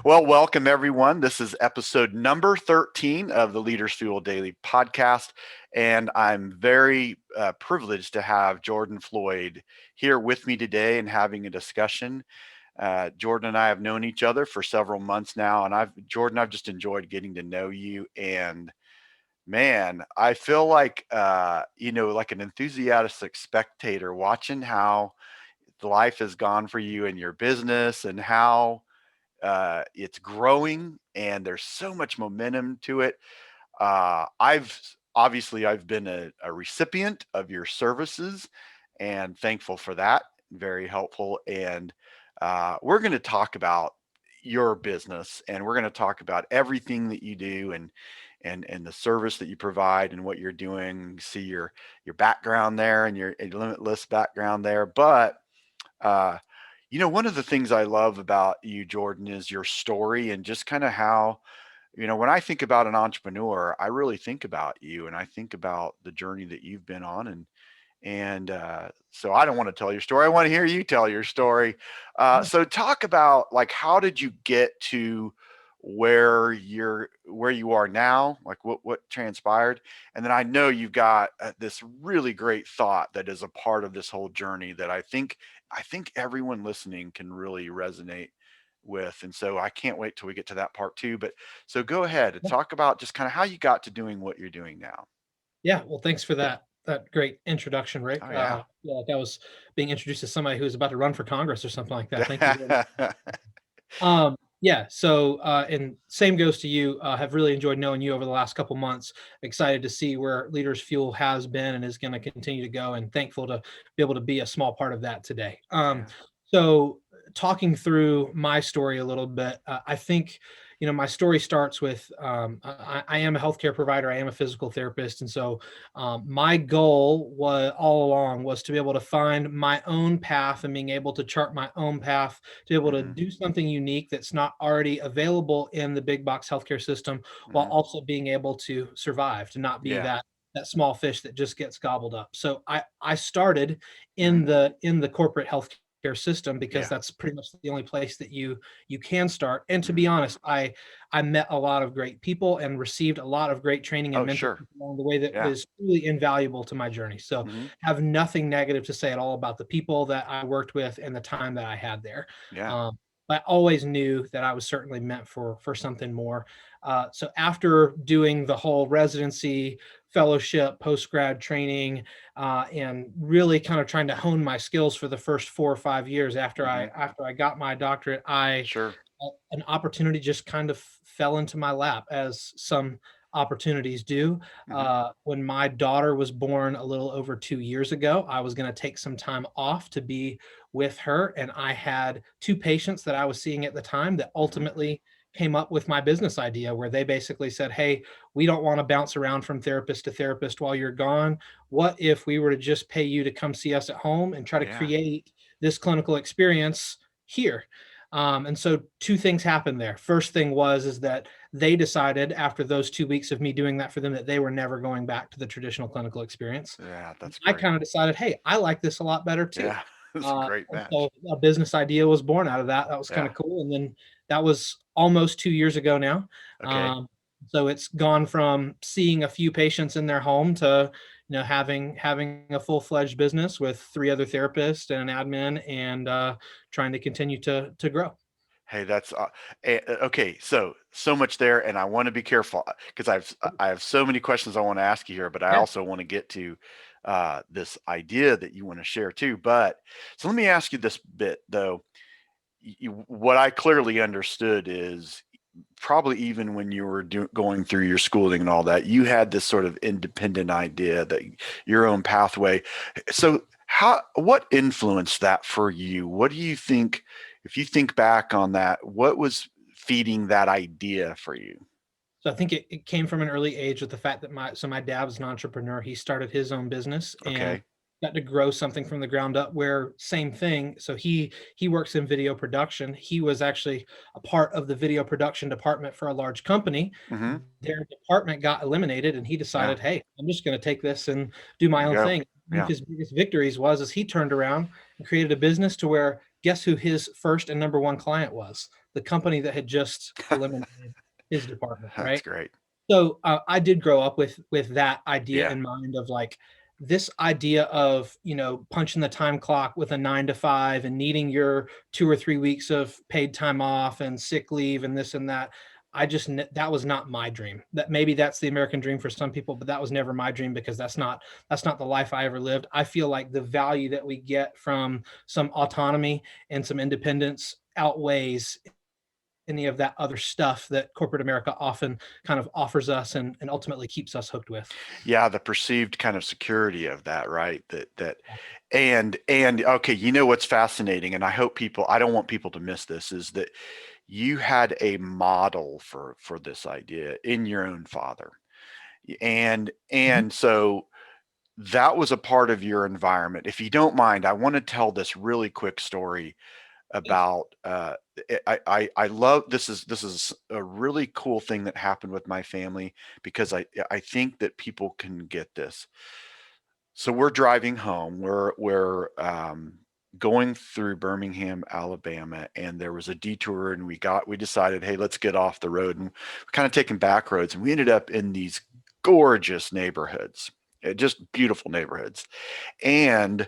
Well, welcome everyone. This is episode number 13 of the Leaders Fuel Daily podcast. And I'm very privileged to have Jordan Floyd here with me today and having a discussion. Jordan and I have known each other for several months now. And I've just enjoyed getting to know you. And man, I feel like, like an enthusiastic spectator watching how life has gone for you and your business and how it's growing and there's so much momentum to it. I've been a recipient of your services and thankful for that. Very helpful. And we're going to talk about your business and we're going to talk about everything that you do and the service that you provide and what you're doing. See your background there and your limitless background there. But one of the things I love about you, Jordan, is your story and just kind of how, when I think about an entrepreneur, I really think about you and I think about the journey that you've been on. So I don't want to tell your story. I want to hear you tell your story. So talk about like, how did you get to where you are now? Like what transpired? And then I know you've got this really great thought that is a part of this whole journey that I think everyone listening can really resonate with. And so I can't wait till we get to that part too. But so go ahead and talk about just kind of how you got to doing what you're doing now. Yeah, well, thanks for that great introduction, Rick. Oh yeah. Like I was being introduced to somebody who's about to run for Congress or something like that. Thank you very much. Yeah, so and same goes to you. Have really enjoyed knowing you over the last couple months. Excited to see where Leaders Fuel has been and is going to continue to go, and thankful to be able to be a small part of that today. So talking through my story a little bit, I think my story starts with I am a healthcare provider. I am a physical therapist, and so my goal was all along was to be able to find my own path and being able to chart my own path to be able to do something unique that's not already available in the big box healthcare system, while also being able to survive, to not be that small fish that just gets gobbled up. So I started in the corporate healthcare system because that's pretty much the only place that you can start. And to be honest, I met a lot of great people and received a lot of great training and mentorship along the way that was really invaluable to my journey. So have nothing negative to say at all about the people that I worked with and the time that I had there. But I always knew that I was certainly meant for something more. So after doing the whole residency, fellowship, post-grad training, and really kind of trying to hone my skills for the first 4 or 5 years after I got my doctorate, an opportunity just kind of fell into my lap, as some opportunities do. When my daughter was born a little over 2 years ago, I was going to take some time off to be with her, and I had 2 patients that I was seeing at the time that ultimately came up with my business idea, where they basically said, "Hey, we don't want to bounce around from therapist to therapist while you're gone. What if we were to just pay you to come see us at home and try to create this clinical experience here?" And so 2 things happened there. First thing is that they decided after those 2 weeks of me doing that for them that they were never going back to the traditional clinical experience. Yeah, that's I great. kind of decided, hey, I like this a lot better too. Yeah, it's a great And match. so a business idea was born out of that. That was kind of cool. And then that was almost 2 years ago now. Okay. So it's gone from seeing a few patients in their home to having a full-fledged business with 3 other therapists and an admin, and trying to continue to grow. Hey, that's okay. So much there, and I want to be careful because I have so many questions I want to ask you here, but I Yeah. also want to get to this idea that you want to share too. But so let me ask you this bit though. What I clearly understood is probably even when you were going through your schooling and all that, you had this sort of independent idea that your own pathway. So what influenced that for you? What do you think, if you think back on that, what was feeding that idea for you? So I think it came from an early age with the fact that my dad was an entrepreneur. He started his own business and Okay. got to grow something from the ground up, where same thing. So he works in video production. He was actually a part of the video production department for a large company. Mm-hmm. Their department got eliminated and he Yeah. decided, hey, I'm just going to take this and do There my you own go. thing. One of Yeah. his biggest victories was he turned around and created a business to where, guess who his first and number one client was? the company that had just eliminated his department, That's right? great. So I did grow up with that idea Yeah. in mind of like this idea of, punching the time clock with a 9 to 5 and needing your 2 or 3 weeks of paid time off and sick leave and this and that. That was not my dream. That maybe that's the American dream for some people, but that was never my dream because that's not the life I ever lived. I feel like the value that we get from some autonomy and some independence outweighs any of that other stuff that corporate America often kind of offers us and ultimately keeps us hooked with. Yeah, the perceived kind of security of that, right? And okay, you know what's fascinating, and I don't want people to miss this, is that you had a model for this idea in your own father. And Mhm. and so that was a part of your environment. If you don't mind, I want to tell this really quick story Yeah. about I love this is a really cool thing that happened with my family because I think that people can get this. So we're driving home. We're going through Birmingham, Alabama, and there was a detour, and we decided, hey, let's get off the road, and we're kind of taking back roads, and we ended up in these gorgeous neighborhoods, just beautiful neighborhoods, and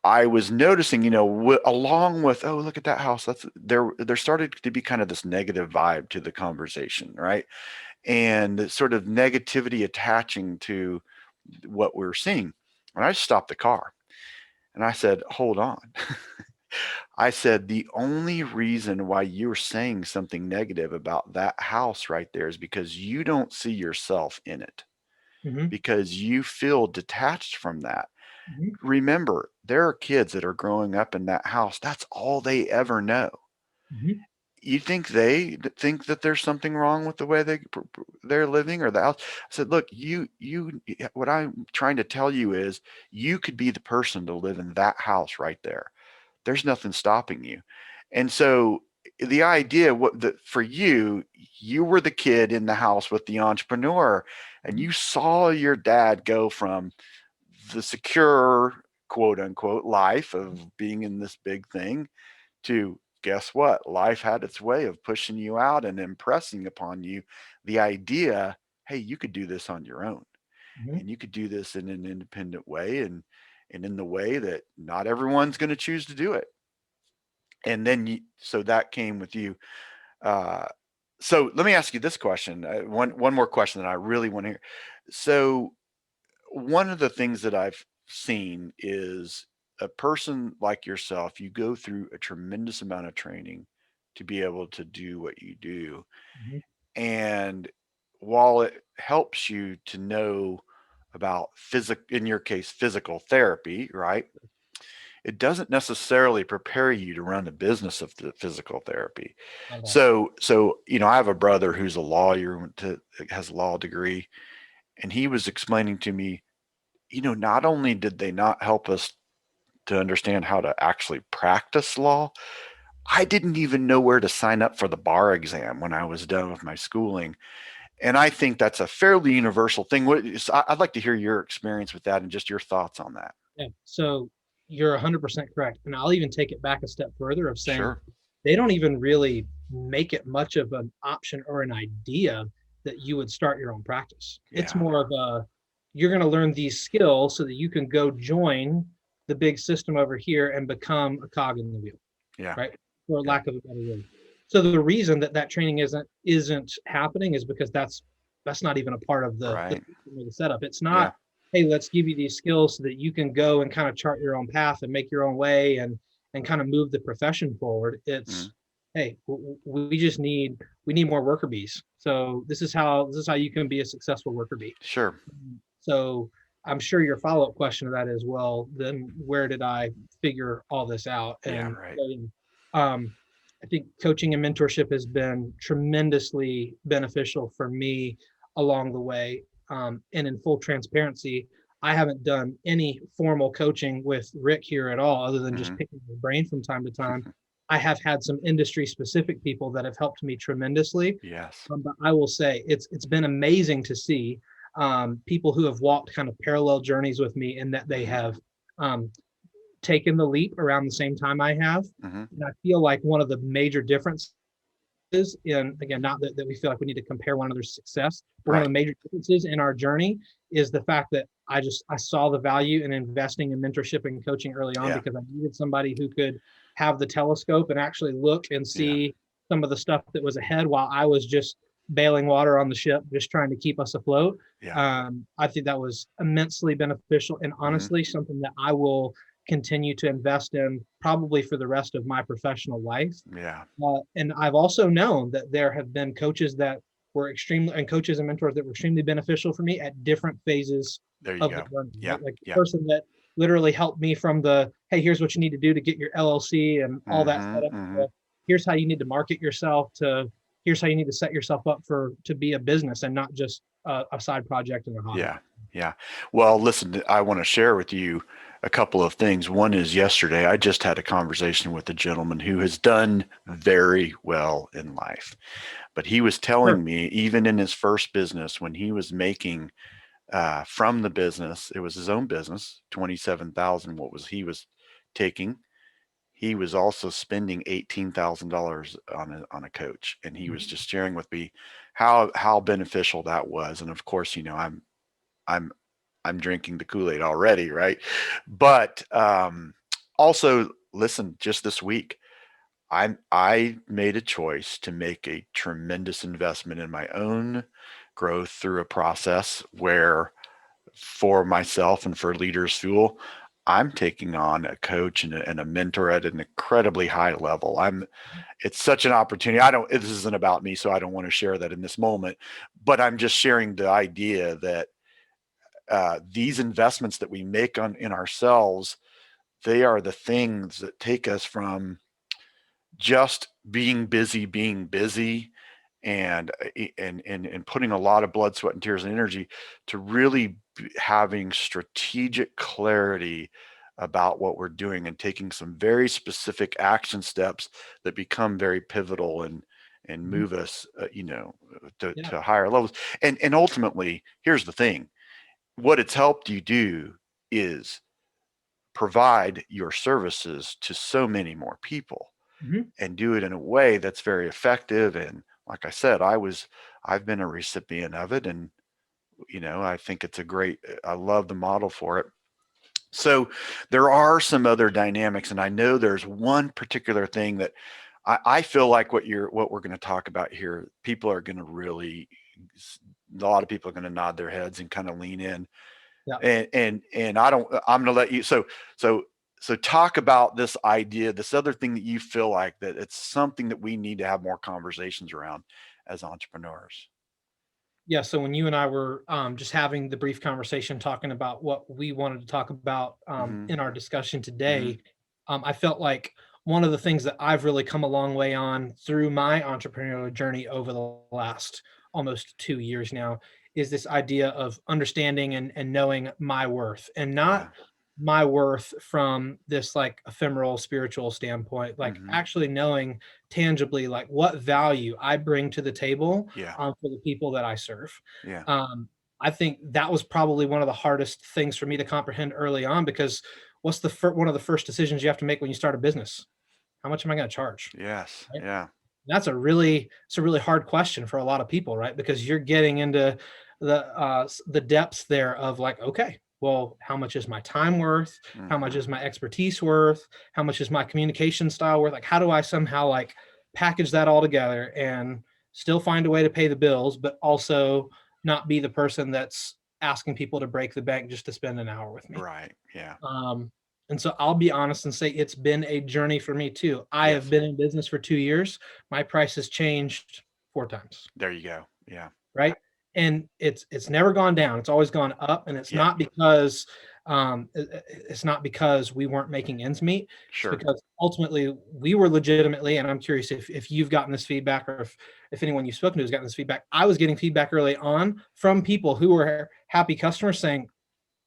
I was noticing, along with, oh, look at that house. There started to be kind of this negative vibe to the conversation, right? And sort of negativity attaching to what we were seeing. And I stopped the car and I said, hold on. I said, the only reason why you're saying something negative about that house right there is because you don't see yourself in it, Hmm. because you feel detached from that. Hmm. Remember, there are kids that are growing up in that house. That's all they ever know. Hmm. You think they think that there's something wrong with the way they're living or the house? I said, look, what I'm trying to tell you is you could be the person to live in that house right there. There's nothing stopping you. And so the idea for you, you were the kid in the house with the entrepreneur, and you saw your dad go from the secure, quote unquote, life of being in this big thing to, guess what? Life had its way of pushing you out and impressing upon you the idea, hey, you could do this on your own, Hmm. and you could do this in an independent way, and in the way that not everyone's going to choose to do it. And then so that came with you. Uh, so let me ask you this question. One more question that I really want to hear. So one of the things that I've seen is a person like yourself, you go through a tremendous amount of training to be able to do what you do. Hmm. And while it helps you to know about in your case, physical therapy, right? It doesn't necessarily prepare you to run the business of the physical therapy. Not at all. So, I have a brother who's a lawyer, has a law degree, and he was explaining to me, not only did they not help us to understand how to actually practice law, I didn't even know where to sign up for the bar exam when I was done with my schooling. And I think that's a fairly universal thing. I'd like to hear your experience with that and just your thoughts on that. Yeah. So you're 100% correct. And I'll even take it back a step further of saying Sure. they don't even really make it much of an option or an idea that you would start your own practice. It's Yeah. more of you're going to learn these skills so that you can go join the big system over here and become a cog in the wheel, Yeah. right? For Yeah. lack of a better word. So the reason that training isn't happening is because that's not even a part of the Right. setup. It's Yeah. not, hey, let's give you these skills so that you can go and kind of chart your own path and make your own way and kind of move the profession forward. Mm. It's, hey, we need more worker bees. So this is how you can be a successful worker bee. Sure. So I'm sure your follow-up question to that is, well, then where did I figure all this out? Yeah. And Right. um, I think coaching and mentorship has been tremendously beneficial for me along the way. And in full transparency, I haven't done any formal coaching with Rick here at all, other than just Hmm. picking his brain from time to time. I have had some industry specific people that have helped me tremendously. Yes. But I will say it's been amazing to see people who have walked kind of parallel journeys with me, and that they Hmm. have um, taken the leap around the same time I have. Hmm. And I feel like one of the major differences and again, not that we feel like we need to compare one another's success, but one of Right. the major differences in our journey is the fact that I saw the value in investing in mentorship and coaching early on Yeah. because I needed somebody who could have the telescope and actually look and Yeah. see some of the stuff that was ahead while I was just bailing water on the ship, just trying to keep us afloat. Yeah. I think that was immensely beneficial and Hmm. honestly something that I will continue to invest in probably for the rest of my professional life. Yeah. And I've also known that there have been coaches that were extremely, and coaches and mentors that were extremely beneficial for me at different phases There you of the go. journey, Yeah. right? Like the Yeah. person that literally helped me from the, hey, here's what you need to do to get your LLC and all that Hmm. set up. Hmm. To, here's how you need to market yourself to, here's how you need to set yourself up to be a business and not just a side project and a hobby. Yeah. Yeah. Well, listen, I want to share with you a couple of things. One is yesterday, I just had a conversation with a gentleman who has done very well in life, but he was Sure. telling me, even in his first business, when he was making from the business, it was his own business, 27,000, what was he was taking, he was also spending $18,000 on a coach. And he was Mhm. just sharing with me how beneficial that was. And of course, I'm I'm drinking the Kool-Aid already, right? But also, listen, just this week, I made a choice to make a tremendous investment in my own growth through a process where, for myself and for Leaders Fuel, I'm taking on a coach and a mentor at an incredibly high level. It's such an opportunity. This isn't about me, so I don't want to share that in this moment, but I'm just sharing the idea that these investments that we make in ourselves, they are the things that take us from just being busy, and putting a lot of blood, sweat, and tears and energy to really having strategic clarity about what we're doing and taking some very specific action steps that become very pivotal and Mhm. move us, Yeah. to higher levels. And ultimately, here's the thing: what it's helped you do is provide your services to so many more people Mhm. and do it in a way that's very effective. And like I said, I've been a recipient of it. And, I think I love the model for it. So there are some other dynamics. And I know there's one particular thing that I feel like what we're going to talk about here, people are going to really, a lot of people are going to nod their heads and kind of lean in. Yeah. And I'm going to let you, so talk about this idea, this other thing that you feel like that it's something that we need to have more conversations around as entrepreneurs. Yeah, so when you and I were just having the brief conversation talking about what we wanted to talk about Hmm. in our discussion Hmm. today, I felt like one of the things that I've really come a long way on through my entrepreneurial journey over the last almost 2 years now is this idea of understanding and knowing my worth and Yeah. not my worth from this like ephemeral spiritual standpoint, like Hmm. actually knowing tangibly like what value I bring to the table Yeah. for the people that I serve. Yeah. Um, I think that was probably one of the hardest things for me to comprehend early on because what's one of the first decisions you have to make when you start a business? How much am I going to charge? Yes. Right? Yeah. It's a really hard question for a lot of people, right? Because you're getting into the depths there of like, okay, well, how much is my time worth? How much Hmm. is my expertise worth? How much is my communication style worth? Like, how do I somehow like package that all together and still find a way to pay the bills, but also not be the person that's asking people to break the bank just to spend an hour with me? Right. Yeah. Um, and so I'll be honest and say it's been a journey for me too. I have Yes. been in business for 2 years. My price has changed 4 times, There you go. Yeah. right? And it's never gone down. It's always gone up. And Yeah. it's not because we weren't making ends meet. It's Sure. because ultimately we were legitimately, and I'm curious if you've gotten this feedback or if anyone you've spoken to has gotten this feedback. I was getting feedback early on from people who were happy customers saying,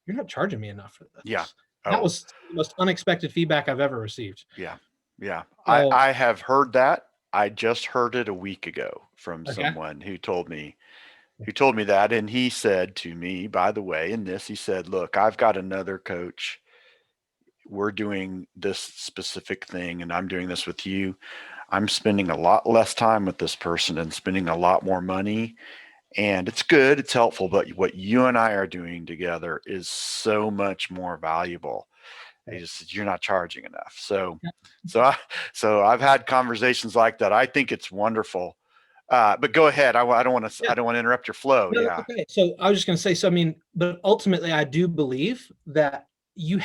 you're not charging me enough for Yeah. this. That Oh, was the most unexpected feedback I've ever received. yeah. Yeah. I, So, I have heard that. I just heard it a week ago from okay. someone who told me that. And he said to me, by the way, in this, he said, look, I've got another coach. We're doing this specific thing and I'm doing this with you. I'm spending a lot less time with this person and spending a lot more money. And it's good, it's helpful, but what you and I are doing together is so much more valuable. You're not charging enough. So I, so I've had conversations like that. I think it's wonderful. But go ahead. I don't want to. Yeah. I don't want to interrupt your flow. No, that's Yeah. okay. So I was just going to say, so I mean, but ultimately, I do believe that you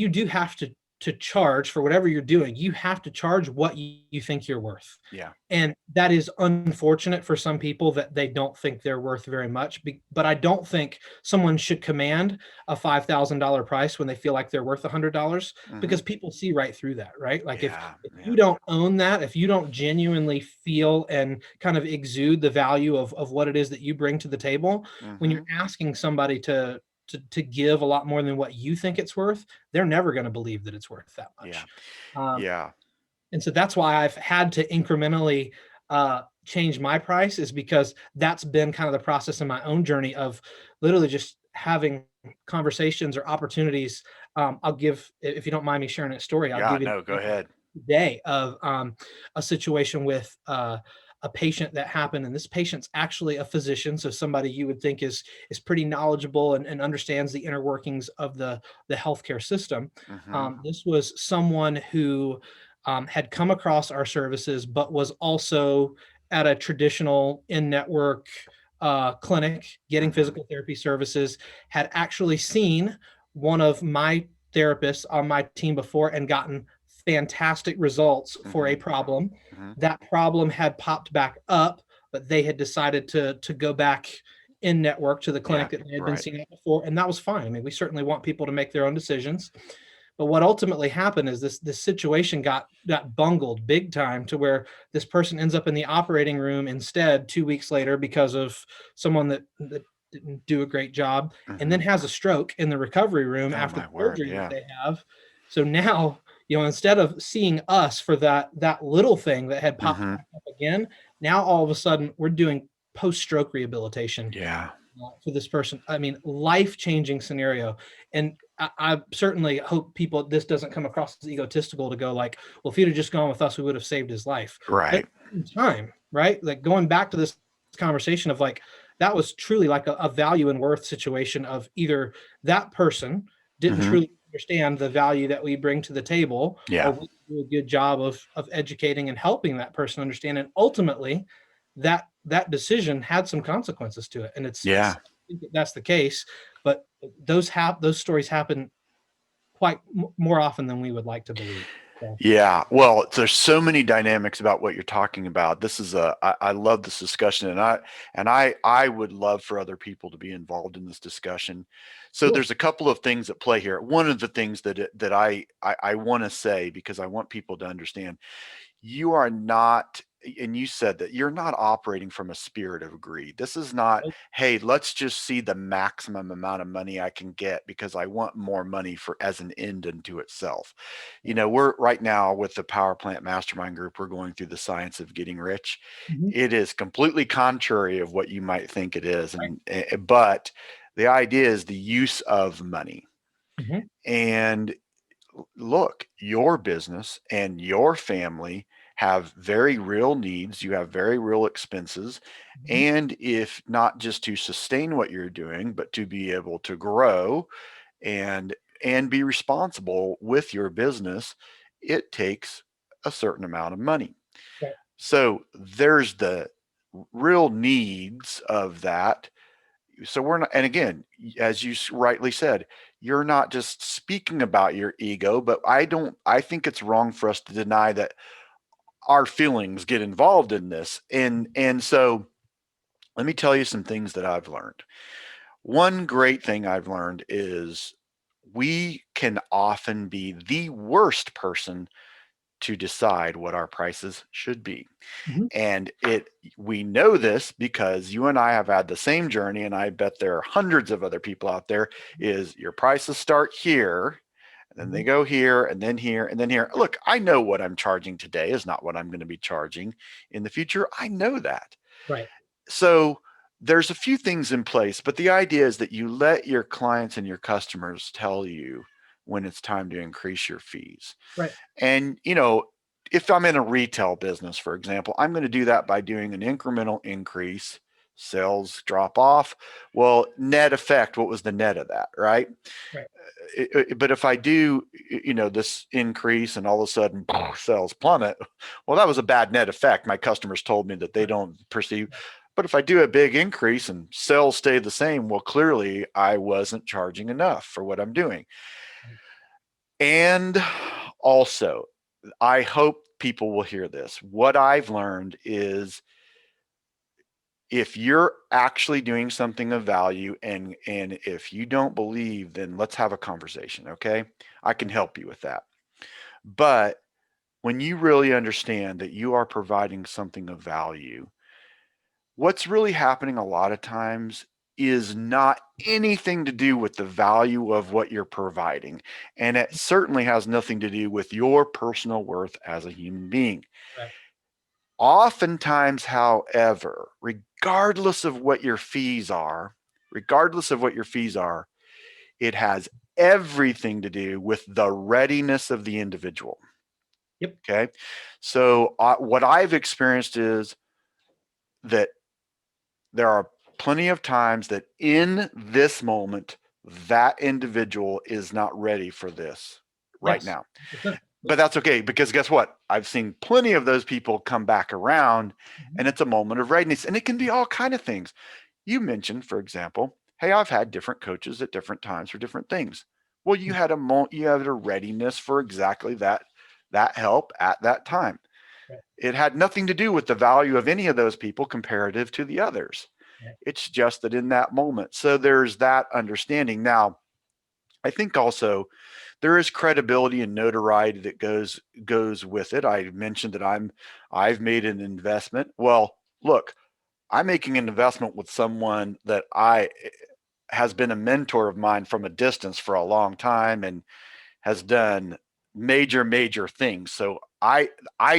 do have to charge for whatever you're doing. You have to charge what you think you're worth, Yeah. and that is unfortunate for some people that they don't think they're worth very much. But I don't think someone should command a $5,000 price when they feel like they're worth $100, Mm-hmm. because people see right through that, right? Like Yeah. if Yeah. you don't own that, if you don't genuinely feel and kind of exude the value of what it is that you bring to the table, when Mm-hmm. you're asking somebody to give a lot more than what you think it's worth, they're never going to believe that it's worth that Yeah. much. Um, Yeah. and so that's why I've had to incrementally change my price, is because that's been kind of the process in my own journey of literally just having conversations or opportunities. I'll give, if you don't mind me sharing a story, I'll Yeah. give you No, go ahead. day of a situation with a patient that happened, and this patient's actually a physician, so somebody you would think is pretty knowledgeable and understands the inner workings of the healthcare system. Mm-hmm. This was someone who had come across our services, but was also at a traditional in-network clinic getting Mm-hmm. physical therapy services, had actually seen one of my therapists on my team before and gotten fantastic results for a Mm-hmm. problem. Mm-hmm. That problem had popped back up, but they had decided to go back in network to the Yeah. clinic that they had been Right. seeing at before, and that was fine. I mean, we certainly want people to make their own decisions, but what ultimately happened is this situation got bungled big time, to where this person ends up in the operating room instead 2 weeks later because of someone that didn't do a great job, and Mm-hmm. then has a stroke in the recovery room Oh after my the word. surgery that Yeah. they have. So now, instead of seeing us for that little thing that had popped Mm-hmm. back up again, now all of a sudden we're doing post-stroke rehabilitation Yeah. for this person. I mean, life-changing scenario. And I certainly hope this doesn't come across as egotistical to go like, well, if he'd have just gone with us, we would have saved his life. But Right. in time, right? Like, going back to this conversation of like, that was truly like a value and worth situation of either that person didn't Mm-hmm. truly understand the value that we bring to the table, Yeah. or we do a good job of educating and helping that person understand. And ultimately, that decision had some consequences to it. And Yeah. I think that's the case, but those stories happen quite more often than we would like to believe. So, Yeah, well, there's so many dynamics about what you're talking about. I love this discussion, and I would love for other people to be involved in this discussion. So cool. there's a couple of things at play here. One of the things that I want to say, because I want people to understand, you are not, and you said that you're not operating from a spirit of greed. This is not, hey, let's just see the maximum amount of money I can get because I want more money for as an end unto itself. We're right now with the Power Plant Mastermind Group, we're going through the science of getting rich. Mhm. It is completely contrary of what you might think it is. Right. But the idea is the use of money. Mhm. And look, your business and your family have very real needs. You have very real expenses. Mhm. And if not just to sustain what you're doing, but to be able to grow and be responsible with your business, it takes a certain amount of money. Right. So there's the real needs of that. So we're not, and again, as you rightly said, you're not just speaking about your ego, but I think it's wrong for us to deny that our feelings get involved in this. And so let me tell you some things that I've learned. One great thing I've learned is we can often be the worst person to decide what our prices should be. Mhm. And we know this because you and I have had the same journey, and I bet there are hundreds of other people out there, is your prices start here, and then they Mhm. go here, and then here, and then here. Look, I know what I'm charging today is not what I'm going to be charging in the future. I know that. Right. So there's a few things in place, but the idea is that you let your clients and your customers tell you when it's time to increase your fees. Right. And, if I'm in a retail business, for example, I'm going to do that by doing an incremental increase. Sales drop off. Well, net effect, what was the net of that, right? Right. But if I do, this increase and all of a sudden sales plummet, well, that was a bad net effect. My customers told me that they Right. don't perceive. But if I do a big increase and sales stay the same, well, clearly I wasn't charging enough for what I'm doing. And also, I hope people will hear this. What I've learned is if you're actually doing something of value and if you don't believe, then let's have a conversation, okay? I can help you with that. But when you really understand that you are providing something of value, what's really happening a lot of times is not anything to do with the value of what you're providing. And it certainly has nothing to do with your personal worth as a human being. Right. Oftentimes, however, regardless of what your fees are, it has everything to do with the readiness of the individual. Yep. Okay. So what I've experienced is that there are plenty of times that in this moment, that individual is not ready for this right Yes. now. 100%. But that's okay, because guess what? I've seen plenty of those people come back around, Mhm. and it's a moment of readiness, and it can be all kind of things. You mentioned, for example, hey, I've had different coaches at different times for different things. Well, you had a readiness for exactly that help at that time. Right. It had nothing to do with the value of any of those people comparative to the others. Right. It's just that in that moment. So there's that understanding. Now, I think also there is credibility and notoriety that goes with it. I mentioned that I've made an investment. Well, look, I'm making an investment with someone that I has been a mentor of mine from a distance for a long time and has done major things. So I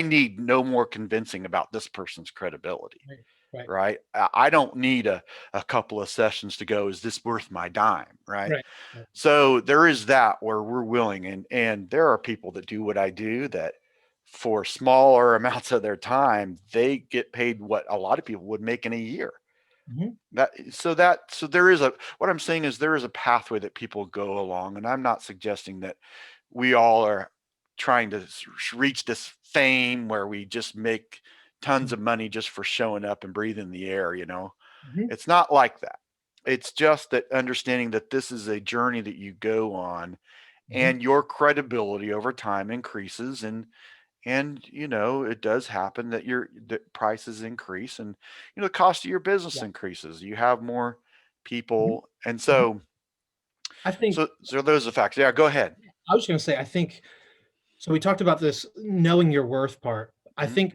need no more convincing about this person's credibility, Right. Right. right? I don't need a couple of sessions to go, is this worth my dime, right? Right. Right. So there is that where we're willing, and there are people that do what I do that for smaller amounts of their time, they get paid what a lot of people would make in a year. Mhm. So there is what I'm saying is there is a pathway that people go along, and I'm not suggesting that we all are trying to reach this fame where we just make tons Mhm. of money just for showing up and breathing the air. Mhm. It's not like that. It's just that understanding that this is a journey that you go on, Mhm. and your credibility over time increases, and it does happen that your prices increase, and the cost of your business Yeah. increases. You have more Mhm. people, and Mhm. so I think so so those are the facts. Yeah, go ahead. I was gonna say, I think so we talked about this knowing your worth part. I Mhm. think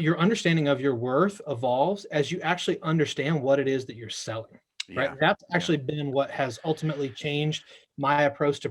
your understanding of your worth evolves as you actually understand what it is that you're selling, right? Yeah. That's Yeah. actually been what has ultimately changed my approach to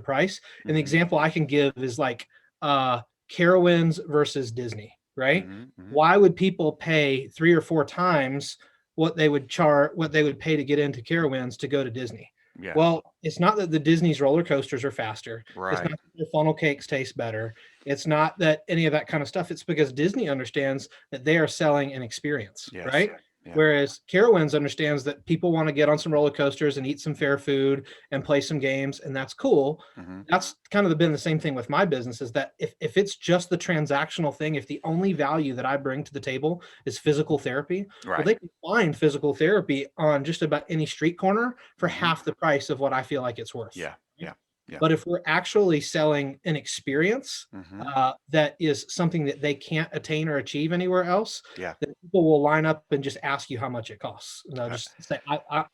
price. And the Mhm. example I can give is like uh, Carowinds versus Disney, right? Mhm. Mhm. Why would people pay 3 or 4 times what they would pay to get into Carowinds to go to Disney? Yeah. Well, it's not that the Disney's roller coasters are faster. It's not Right. that their funnel cakes taste better. It's not that any of that kind of stuff. It's because Disney understands that they are selling an experience, Yes. right? Yeah. Whereas Carowinds understands that people want to get on some roller coasters and eat some fair food and play some games, and that's cool. Mhm. That's kind of been the same thing with my business, is that if it's just the transactional thing, if the only value that I bring to the table is physical therapy, well, Right. they can find physical therapy on just about any street corner for Mhm. half the price of what I feel like it's worth. Yeah. Yeah. Yeah. But if we're actually selling an experience Mhm. that is something that they can't attain or achieve anywhere else, Yeah. then people will line up and just ask you how much it costs. And they'll Uh, just say,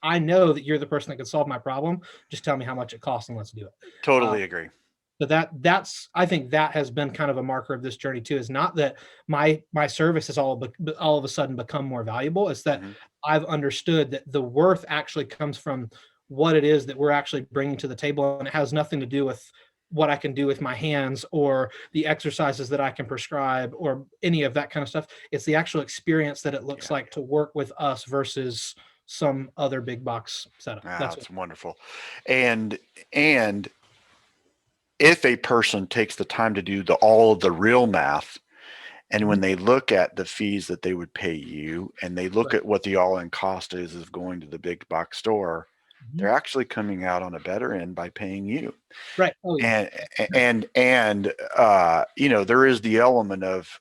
I know that you're the person that can solve my problem. Just tell me how much it costs and let's do it. Uh, totally agree. so that's I think that has been kind of a marker of this journey too. Is not that my service has all of a sudden become more valuable. It's that Mhm. I've understood that the worth actually comes from what it is that we're actually bringing to the table, and it has nothing to do with what I can do with my hands or the exercises that I can prescribe or any of that kind of stuff. It's the actual experience that it looks Yeah. like to work with us versus some other big box setup. That's what. That's wonderful. And and if a person takes the time to do all of the real math, and when Mhm. they look at the fees that they would pay you, and they look Right. at what the all-in cost is of going to the big box store, Mhm. they're actually coming out on a better end by paying you. Right. Oh yeah. And there is the element of,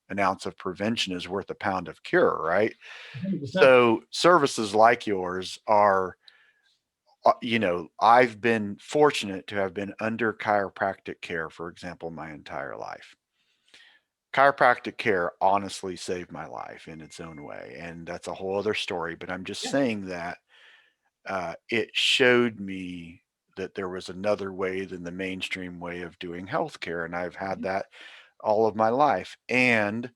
an ounce of prevention is worth a pound of cure, right? 100%. So services like yours are, I've been fortunate to have been under chiropractic care, for example, my entire life. Chiropractic care honestly saved my life in its own way, and that's a whole other story. But I'm just Yeah. saying that it showed me that there was another way than the mainstream way of doing healthcare, and I've had Mhm. that all of my life. And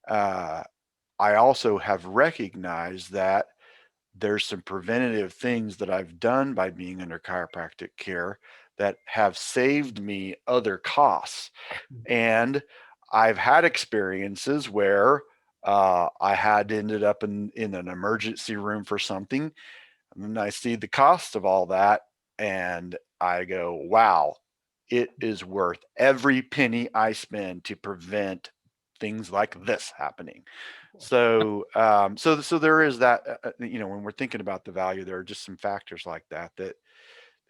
uh, I also have recognized that there's some preventative things that I've done by being under chiropractic care that have saved me other costs. And I've had experiences where I had ended up in an emergency room for something, and then I see the cost of all that, and I go, wow, it is worth every penny I spend to prevent things like this happening. So there is that. When we're thinking about the value, there are just some factors like that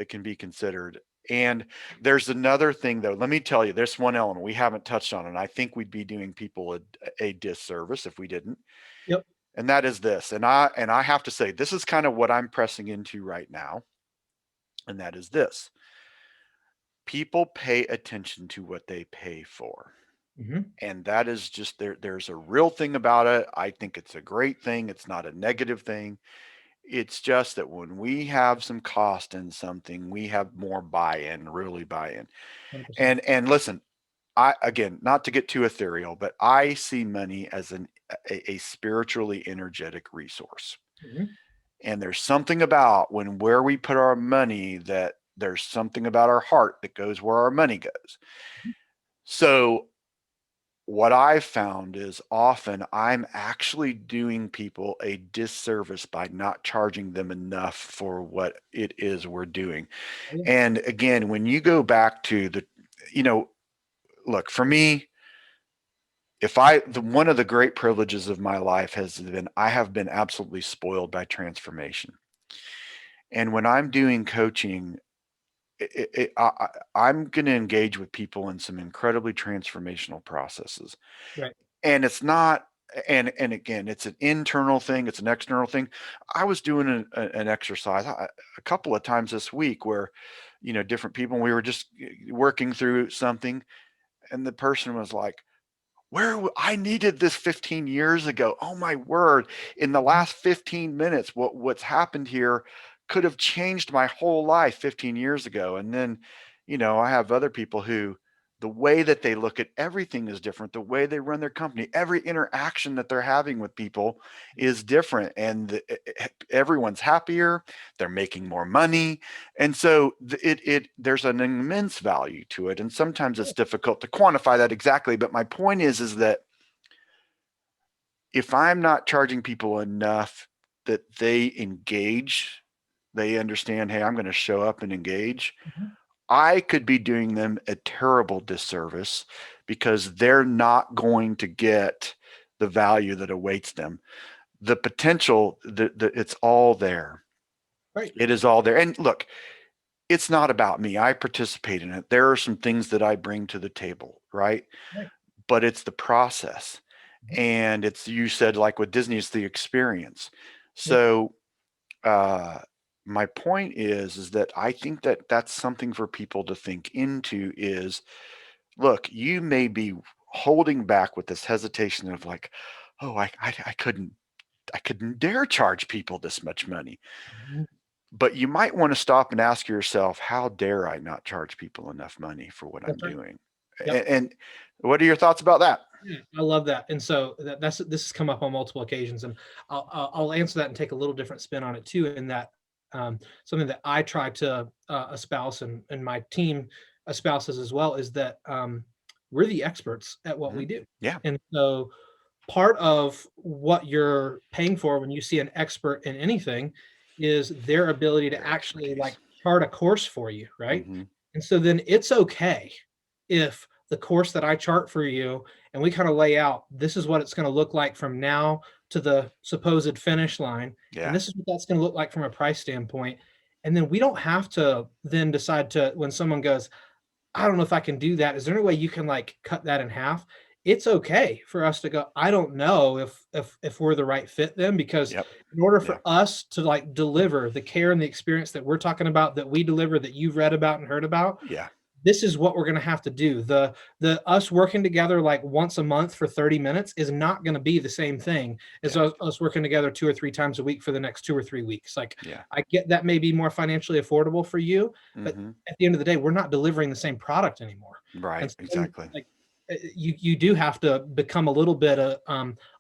can be considered. And there's another thing, though. Let me tell you, there's one element we haven't touched on, and I think we'd be doing people a disservice if we didn't. Yep. And that is this. And I have to say, this is kind of what I'm pressing into right now, and that is this: people pay attention to what they pay for. Hmm. And that is just there's a real thing about it. I think it's a great thing. It's not a negative thing. It's just that when we have some cost in something, we have more buy-in, really buy-in. 100%. And listen, I, again, not to get too ethereal, but I see money as a spiritually energetic resource. Hmm. And there's something about where we put our money, that there's something about our heart that goes where our money goes. So what I've found is often I'm actually doing people a disservice by not charging them enough for what it is we're doing. Oh, yeah. And again, when you go back to you know, look, for me, one of the great privileges of my life has been I have been absolutely spoiled by transformation. And when I'm doing coaching, I'm going to engage with people in some incredibly transformational processes. Right. And it's not, and again, it's an internal thing, it's an external thing. I was doing an exercise a couple of times this week where, different people, we were just working through something, and the person was like, I needed this 15 years ago. Oh my word. In the Mhm. last 15 minutes, what's happened here could have changed my whole life 15 years ago. And then, I have other people who the way that they look at everything is different. The way they run their company, every interaction that they're having with people is different. And everyone's happier. They're making more money. And so there's an immense value to it. And sometimes it's difficult to quantify that exactly. But my point is that if I'm not charging people enough that they engage, they understand, hey, I'm going to show up and engage, Mhm. I could be doing them a terrible disservice because they're not going to get the value that awaits them. The potential, it's all there. Right. It is all there. And look, it's not about me. I participate in it. There are some things that I bring to the table, right? Right. But it's the process. Mhm. And it's, you said, like with Disney, it's the experience. Yep. So, uh, my point is that I think that that's something for people to think into is, look, you may be holding back with this hesitation of like, oh, I couldn't dare charge people this much money. Mhm. But you might want to stop and ask yourself, how dare I not charge people enough money for what I'm That's right. doing? Yep. And what are your thoughts about that? Yeah, I love that. And so this has come up on multiple occasions, and I'll answer that and take a little different spin on it too. In that something that I try to espouse, and my team espouses as well, is that we're the experts at what Hmm. we do. Yeah, And so part of what you're paying for when you see an expert in anything is their ability to their actually expertise. like chart a course for you, right? Hmm. And so then it's okay if the course that I chart for you and we kind of lay out, this is what it's going to look like from now to the supposed finish line. And Yeah. this is what that's going to look like from a price standpoint. And then we don't have to then decide to, when someone goes, I don't know if I can do that. Is there any way you can like cut that in half? It's okay for us to go, I don't know if we're the right fit then, because Yep. in order Yeah. for us to like deliver the care and the experience that we're talking about, that we deliver, that you've read about and heard about, Yeah. this is what we're going to have to do. The us working together like once a month for 30 minutes is not going to be the same thing as Yeah. us working together 2 or 3 times a week for the next 2 or 3 weeks. Like, Yeah. I get that may be more financially affordable for you, but Hmm. at the end of the day, we're not delivering the same product anymore. Right. And so, Exactly. like, you do have to become a little bit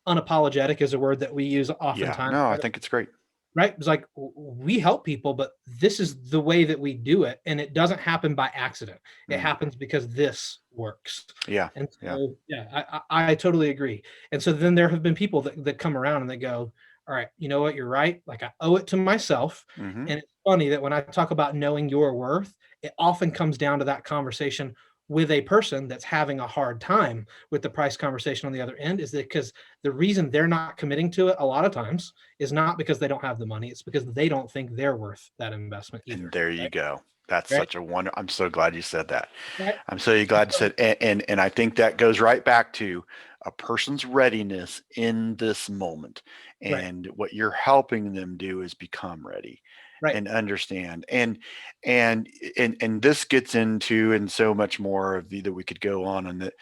unapologetic is a word that we use Yeah. oftentimes, No, I right? think it's great. Right? It's like we help people, but this is the way that we do it, and it doesn't happen by accident. It Mm. happens because this works. Yeah. And Yeah. so, yeah, I totally agree. And so then there have been people that come around and they go, all right, you know what, you're right. Like, I owe it to myself. Hmm. And it's funny that when I talk about knowing your worth, it often comes down to that conversation with a person that's having a hard time with the price conversation on the other end, is that because the reason they're not committing to it a lot of times is not because they don't have the money. It's because they don't think they're worth that investment And either. there you Right. go. That's Right. such a wonder. I'm so glad you said that. Right. I'm so glad you said, and I think that goes right back to a person's readiness in this moment, Right. and what you're helping them do is become ready Right. and understand, and this gets into, and so much more of the that we could go on, and that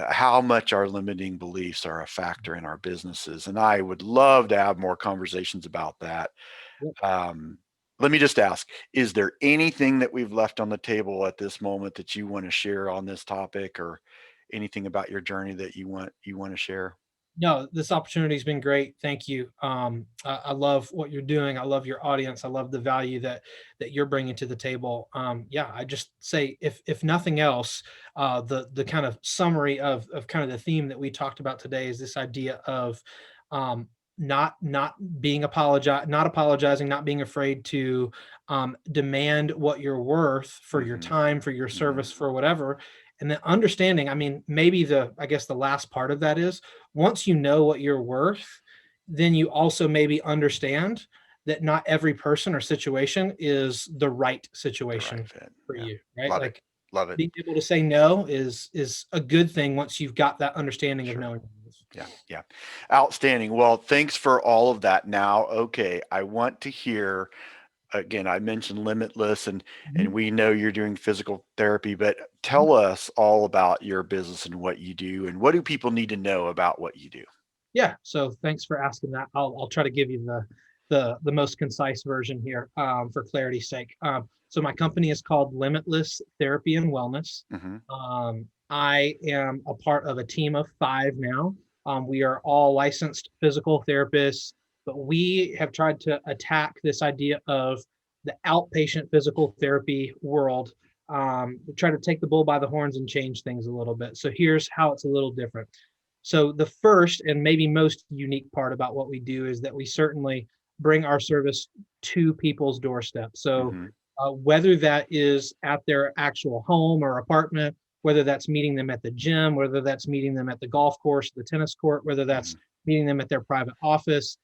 how much our limiting beliefs are a factor in our businesses, and I would love to have more conversations about that. Yep. um, Let me just ask, is there anything that we've left on the table at this moment that you want to share on this topic, or anything about your journey that you want to share? No, this opportunity has been great. Thank you. I love what you're doing. I love your audience. I love the value that you're bringing to the table. Yeah, I just say, if nothing else, the kind of summary of kind of the theme that we talked about today is this idea of not being not apologizing, not being afraid to demand what you're worth for your Hmm. time, for your Hmm. service, for whatever, and then understanding. I mean, maybe I guess the last part of that is, once you know what you're worth, then you also maybe understand that not every person or situation is the right The right situation fit. for Yeah. you, right? Love it. Like, Love it. being able to say no is a good thing once you've got that understanding of Sure. knowing. Yeah. Yeah. Outstanding. Well, thanks for all of that. Now, okay, I want to hear, again, I mentioned Limitless, and Mhm. we know you're doing physical therapy, but tell us all about your business and what you do, and what do people need to know about what you do? Yeah. So thanks for asking that. I'll try to give you the most concise version here, for clarity's sake. So my company is called Limitless Therapy and Wellness. Hmm. I am a part of a team of 5 now. We are all licensed physical therapists, but we have tried to attack this idea of the outpatient physical therapy world. We try to take the bull by the horns and change things a little bit. So here's how it's a little different. So the first and maybe most unique part about what we do is that we certainly bring our service to people's doorstep. So Hmm. whether that is at their actual home or apartment, whether that's meeting them at the gym, whether that's meeting them at the golf course, the tennis court, whether that's Hmm. meeting them at their private office.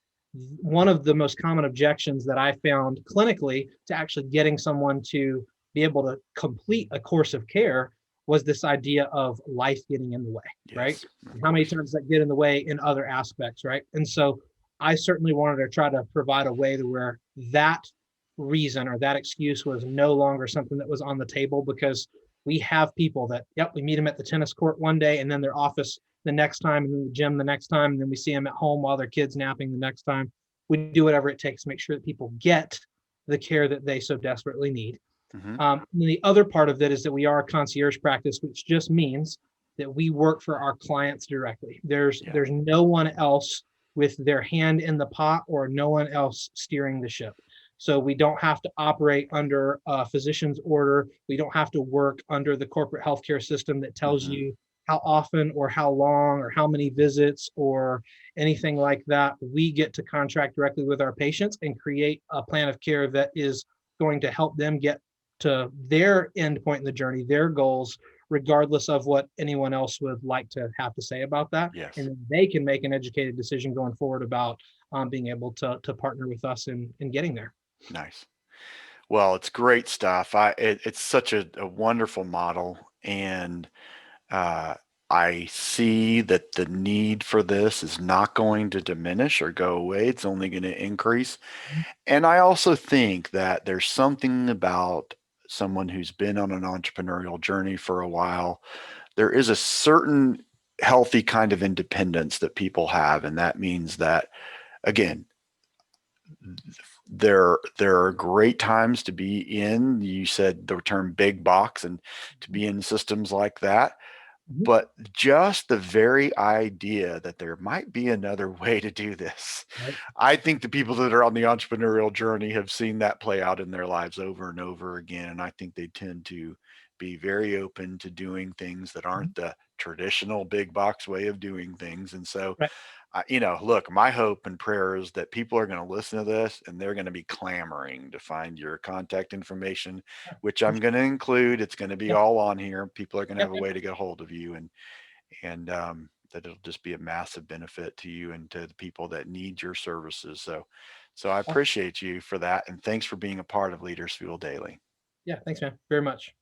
One of the most common objections that I found clinically to actually getting someone to be able to complete a course of care was this idea of life getting in the way, right? Yes, of How many course. times that get in the way in other aspects, right? And so I certainly wanted to try to provide a way to where that reason or that excuse was no longer something that was on the table, because we have people that, yep, we meet them at the tennis court one day and then their office the next time, and then the gym the next time, and then we see them at home while their kids napping the next time. We do whatever it takes to make sure that people get the care that they so desperately need. Hmm. And the other part of that is that we are a concierge practice, which just means that we work for our clients directly. Yeah. There's no one else with their hand in the pot or no one else steering the ship. So we don't have to operate under a physician's order. We don't have to work under the corporate healthcare system that tells Hmm. you how often or how long or how many visits or anything like that. We get to contract directly with our patients and create a plan of care that is going to help them get to their end point in the journey, their goals, regardless of what anyone else would like to have to say about that. And Yes. then they can make an educated decision going forward about being able to partner with us in getting there. Nice. Well, it's great stuff. It's such a wonderful model, and uh, I see that the need for this is not going to diminish or go away. It's only going to increase. And I also think that there's something about someone who's been on an entrepreneurial journey for a while. There is a certain healthy kind of independence that people have, and that means that, again, there are great times to be in, you said the term big box, and to be in systems like that. Mhm. But just the very idea that there might be another way to do this, Right. I think the people that are on the entrepreneurial journey have seen that play out in their lives over and over again. And I think they tend to be very open to doing things that Mhm. aren't the traditional big box way of doing things. And so, Right. look, my hope and prayer is that people are going to listen to this and they're going to be clamoring to find your contact information, Yeah, which for I'm sure. going to include. It's going to be Yeah. all on here. People are going to Yep. have a Yep. way to get a hold of you, and that it'll just be a massive benefit to you and to the people that need your services. So I Awesome. appreciate you for that, and thanks for being a part of Leaders Fuel Daily. Yeah. Thanks, man. Very much.